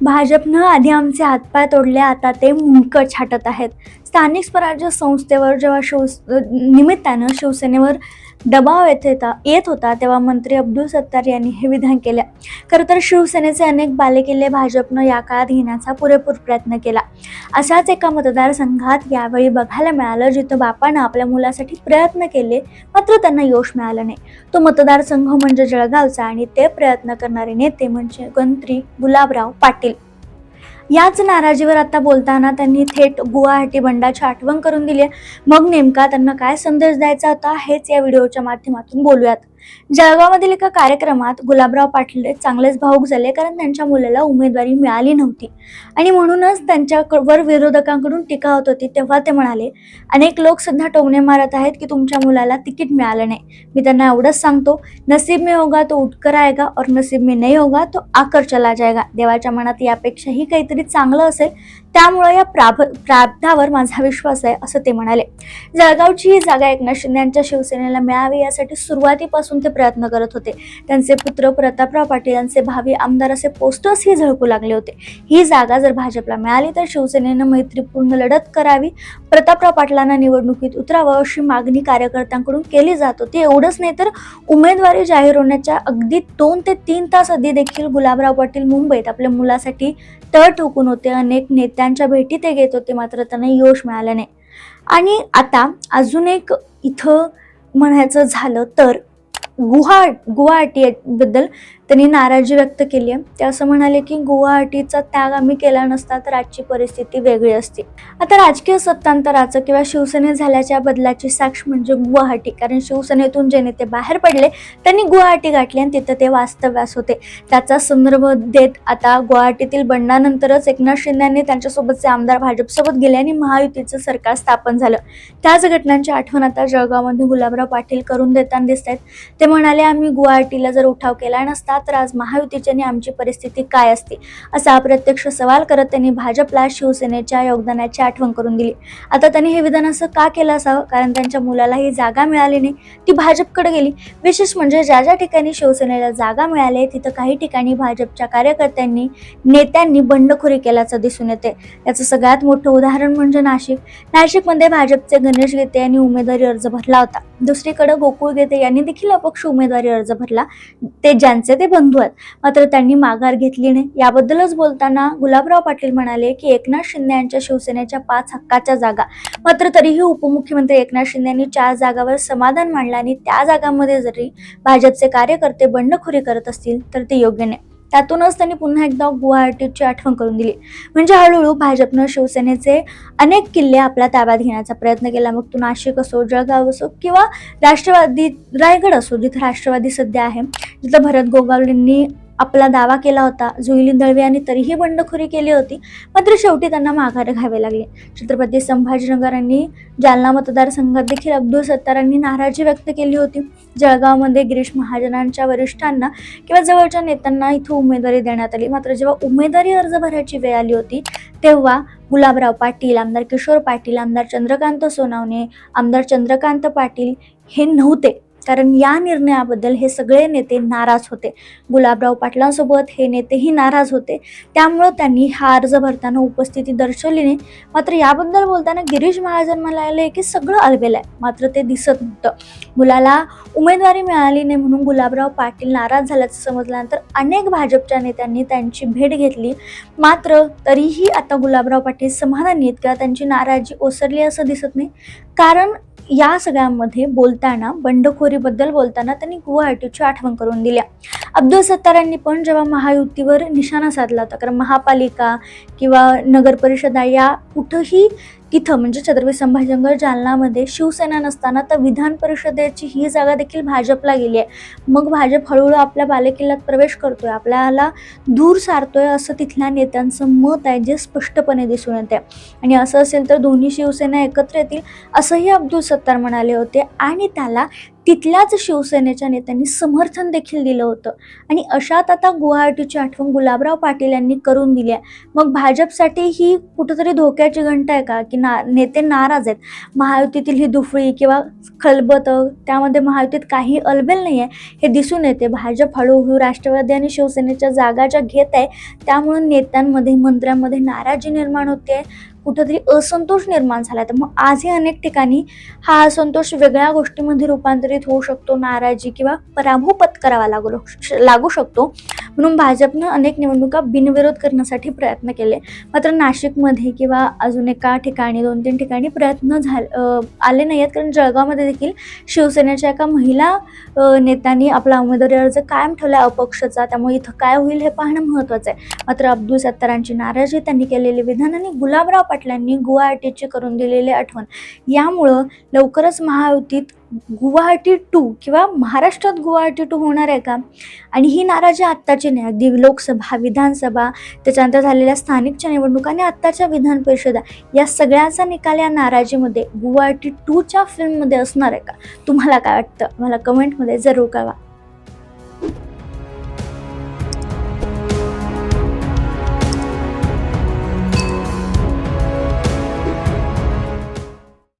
भाजपनं आधी आमचे हातपाय तोडले, आता ते मुंडकं छाटत आहेत. स्थानिक स्वराज्य संस्थेवर जेव्हा निमित्तानं शिवसेनेवर दबाव येत होता तेव्हा मंत्री अब्दुल सत्तार यांनी हे विधान केलं. खरं तर शिवसेनेचे अनेक बालेकिल्ले भाजपनं या काळात घेण्याचा पुरेपूर प्रयत्न केला. अशाच एका मतदारसंघात यावेळी बघायला मिळालं जिथं बापानं आपल्या मुलासाठी प्रयत्न केले, मात्र त्यांना यश मिळालं नाही. तो मतदारसंघ म्हणजे जळगावचा आणि ते प्रयत्न करणारे नेते म्हणजे मंत्री गुलाबराव पाटील. याच नाराजीवर आता बोलताना त्यांनी थेट गुवाहाटी बंडाची आठवण करून दिली. मग नेमका त्यांना काय संदेश द्यायचा होता हेच या व्हिडिओच्या माध्यमातून बोलूयात. जळगावमधील एका कार्यक्रमात गुलाबराव पाटील चांगलेच भावूक झाले, कारण त्यांच्या मुलाला उमेदवारी मिळाली नव्हती आणि म्हणूनच त्यांच्यावर विरोधकांकडून टीका होत होती. तेव्हा ते म्हणाले, अनेक लोक सध्या टोमणे मारत आहेत की तुमच्या मुलाला तिकीट मिळालं नाही. मी त्यांना एवढंच सांगतो, नसीब में होगा तो उठकर आएगा और नसीब में नहीं होगा तो आकर चला जाएगा. देवाच्या मनात यापेक्षाही काहीतरी चांगलं असेल, त्यामुळे या प्रारब्धावर माझा विश्वास आहे, असं ते म्हणाले. जळगावची ही जागा एकनाथ शिंदे यांच्या शिवसेनेला मिळावी यासाठी सुरुवातीपासून ते प्रयत्न करत होते. त्यांचे पुत्र प्रतापराव पाटील यांचे भावी आमदार असे पोस्टर्सही झळकू लागले होते. ही जागा जर भाजपला मिळाली तर शिवसेनेनं मैत्रीपूर्ण लढत करावी, प्रतापराव पाटलांना निवडणुकीत उतरावं अशी मागणी कार्यकर्त्यांकडून केली जात होती. एवढंच नाही तर उमेदवारी जाहीर होण्याच्या अगदी 2 ते 3 तास आधी देखील गुलाबराव पाटील मुंबईत आपल्या मुलासाठी तळ ठोकून होते. अनेक नेत्यांच्या भेटी ते घेत होते, मात्र त्यांना यश मिळालं नाही. आणि आता अजून एक इथं म्हणायचं झालं तर गुवाहाटी बद्दल त्यांनी नाराजी व्यक्त केली आहे. ते असं म्हणाले की गुवाहाटीचा त्याग आम्ही केला नसता तर आजची परिस्थिती वेगळी असती. आता राजकीय सत्तांतराचं किंवा शिवसेनेत झाल्याच्या बदलाची साक्ष म्हणजे गुवाहाटी, कारण शिवसेनेतून जे नेते बाहेर पडले त्यांनी गुवाहाटी गाठली आणि तिथं ते वास्तव्यास होते. त्याचा संदर्भ देत आता गुवाहाटीतील बंडानंतरच एकनाथ शिंदे यांनी त्यांच्यासोबतचे आमदार भाजपसोबत गेले आणि महायुतीचं सरकार स्थापन झालं. त्याच घटनांची आठवण आता जळगावमध्ये गुलाबराव पाटील करून देताना दिसत आहेत. ते म्हणाले, आम्ही गुवाहाटीला जर उठाव केला नसता तर आज महायुतीची आणि आमची परिस्थिती काय असती, असा अप्रत्यक्ष सवाल करत त्यांनी भाजपला शिवसेनेच्या योगदानाची आठवण करून दिली. आता त्यांनी हे विधान असं का केलं असावं, कारण त्यांच्या मुलाला ही जागा मिळाली नाही, ती भाजपकडे गेली. विशेष म्हणजे ज्या ज्या ठिकाणी शिवसेनेला जागा मिळाली तिथं काही ठिकाणी भाजपच्या कार्यकर्त्यांनी नेत्यांनी बंडखोरी केल्याचं दिसून येते. याचं सगळ्यात मोठं उदाहरण म्हणजे नाशिकमध्ये भाजपचे गणेश गीते यांनी उमेदवारी अर्ज भरला होता. दुसरीकडे गोकुळ गीते यांनी देखील अपक्ष उमेदवारी अर्ज भरला, ते ज्यांचे ते बंधू आहेत, मात्र त्यांनी माघार घेतली नाही. याबद्दलच बोलताना गुलाबराव पाटील म्हणाले की एकनाथ शिंदे यांच्या शिवसेनेच्या 5 हक्काच्या जागा, मात्र तरीही उपमुख्यमंत्री एकनाथ शिंदे यांनी 4 जागांवर समाधान मांडलं आणि त्या जागांमध्ये जरी भाजपचे कार्यकर्ते बंडखोरी करत असतील तर ते योग्य नाही. त्यातूनच त्यांनी पुन्हा एकदा गुवाहाटीची आठवण करून दिली. म्हणजे हळूहळू भाजपनं शिवसेनेचे अनेक किल्ले आपल्या ताब्यात घेण्याचा प्रयत्न केला. मग तो नाशिक असो, जळगाव असो किंवा रायगड असो, जिथे राष्ट्रवादी सध्या आहे, जिथं भरत गोगावलेंनी आपला दावा केला होता, जुईली दळवी यांनी तरीही बंडखोरी केली होती, मात्र शेवटी त्यांना माघार घ्यावे लागले. छत्रपती संभाजीनगर यांनी जालना मतदारसंघात देखील अब्दुल सत्तारांनी नाराजी व्यक्त केली होती. जळगावमध्ये गिरीश महाजनांच्या वरिष्ठांना किंवा जवळच्या नेत्यांना इथं उमेदवारी देण्यात आली, मात्र जेव्हा उमेदवारी अर्ज भरायची वेळ आली होती तेव्हा गुलाबराव पाटील, आमदार किशोर पाटील, आमदार चंद्रकांत सोनवणे, आमदार चंद्रकांत पाटील हे नव्हते, कारण या निर्णयाबद्दल हे सगळे नेते नाराज होते. गुलाबराव पाटलांसोबत हे नेतेही नाराज होते, त्यामुळं त्यांनी हा अर्ज भरताना उपस्थिती दर्शवली नाही. मात्र याबद्दल बोलताना गिरीश महाजन म्हणाले की सगळं अलबेल आहे, मात्र ते दिसत नव्हतं. मुलाला उमेदवारी मिळाली नाही म्हणून गुलाबराव पाटील नाराज झाल्याचं समजल्यानंतर अनेक भाजपच्या नेत्यांनी त्यांची भेट घेतली, मात्र तरीही आता गुलाबराव पाटील समाधानी आहेत किंवा त्यांची नाराजी ओसरली असं दिसत नाही. कारण या सगळ्यांमध्ये बोलताना, बंडखोरीबद्दल बोलताना त्यांनी गुवाहाटीची आठवण करून दिल्या. अब्दुल सत्तारांनी पण जेव्हा महायुतीवर निशाणा साधला होता, कारण महापालिका किंवा नगर परिषदा या कुठंही तिथं म्हणजे छत्रपती संभाजीनगर जालनामध्ये शिवसेना नसताना तर विधान परिषदेची ही जागा देखील भाजपला गेली आहे. मग भाजप हळूहळू आपल्या बालेकिल्ल्यात प्रवेश करतोय, आपल्याला दूर सारतोय असं तिथल्या नेत्यांचं मत आहे, जे स्पष्टपणे दिसून येते. आणि असं असेल तर दोन्ही शिवसेना एकत्र येतील असंही अब्दुल सत्तार म्हणाले होते आणि त्याला तिथल्याच शिवसेनेच्या नेत्यांनी समर्थन देखील दिलं होतं. आणि अशात आता गुवाहाटीची आठवण गुलाबराव पाटील यांनी करून दिली आहे. मग भाजपसाठी ही कुठंतरी धोक्याची घंटा आहे का, की नेते नाराज आहेत, महायुतीतील ही दुफळी किंवा खलबत, त्यामध्ये महायुतीत काही अलबेल नाही आहे हे दिसून येते. भाजप हळूहळू राष्ट्रवादी आणि शिवसेनेच्या जागा ज्या घेत आहे त्यामुळे नेत्यांमध्ये मंत्र्यांमध्ये नाराजी निर्माण होते, कुठंतरी असंतोष निर्माण झाला. तर मग आजही अनेक ठिकाणी हा असंतोष वेगळ्या गोष्टीमध्ये रूपांतरित होऊ शकतो, नाराजी किंवा पराभव पत्करावा लागू शकतो. म्हणून भाजपनं अनेक निवडणुका बिनविरोध करण्यासाठी प्रयत्न केले, मात्र नाशिकमध्ये किंवा अजून एका ठिकाणी 2-3 ठिकाणी प्रयत्न आले नाही आहेत. कारण जळगावमध्ये देखील शिवसेनेच्या एका महिला नेत्यांनी आपला उमेदवारी अर्ज कायम ठेवला अपक्षचा, त्यामुळे इथं काय होईल हे पाहणं महत्त्वाचं आहे. मात्र अब्दुल सत्तारांची नाराजी, त्यांनी केलेले विधान आणि गुलाबराव पाटलांनी गुवाहाटीची करून दिलेली आठवण यामुळं लवकरच महायुतीत गुवाहाटी 2 किंवा महाराष्ट्रात गुवाहाटी 2 होणार आहे का? आणि ही नाराजी आत्ताची नाही, अगदी लोकसभा, विधानसभा, त्याच्यानंतर झालेल्या स्थानिकच्या निवडणुका आणि आत्ताच्या विधान परिषदा या सगळ्याचा निकाल या नाराजीमध्ये गुवाहाटी 2च्या फिल्ममध्ये असणार आहे का? तुम्हाला काय वाटतं? मला कमेंटमध्ये जरूर कळवा.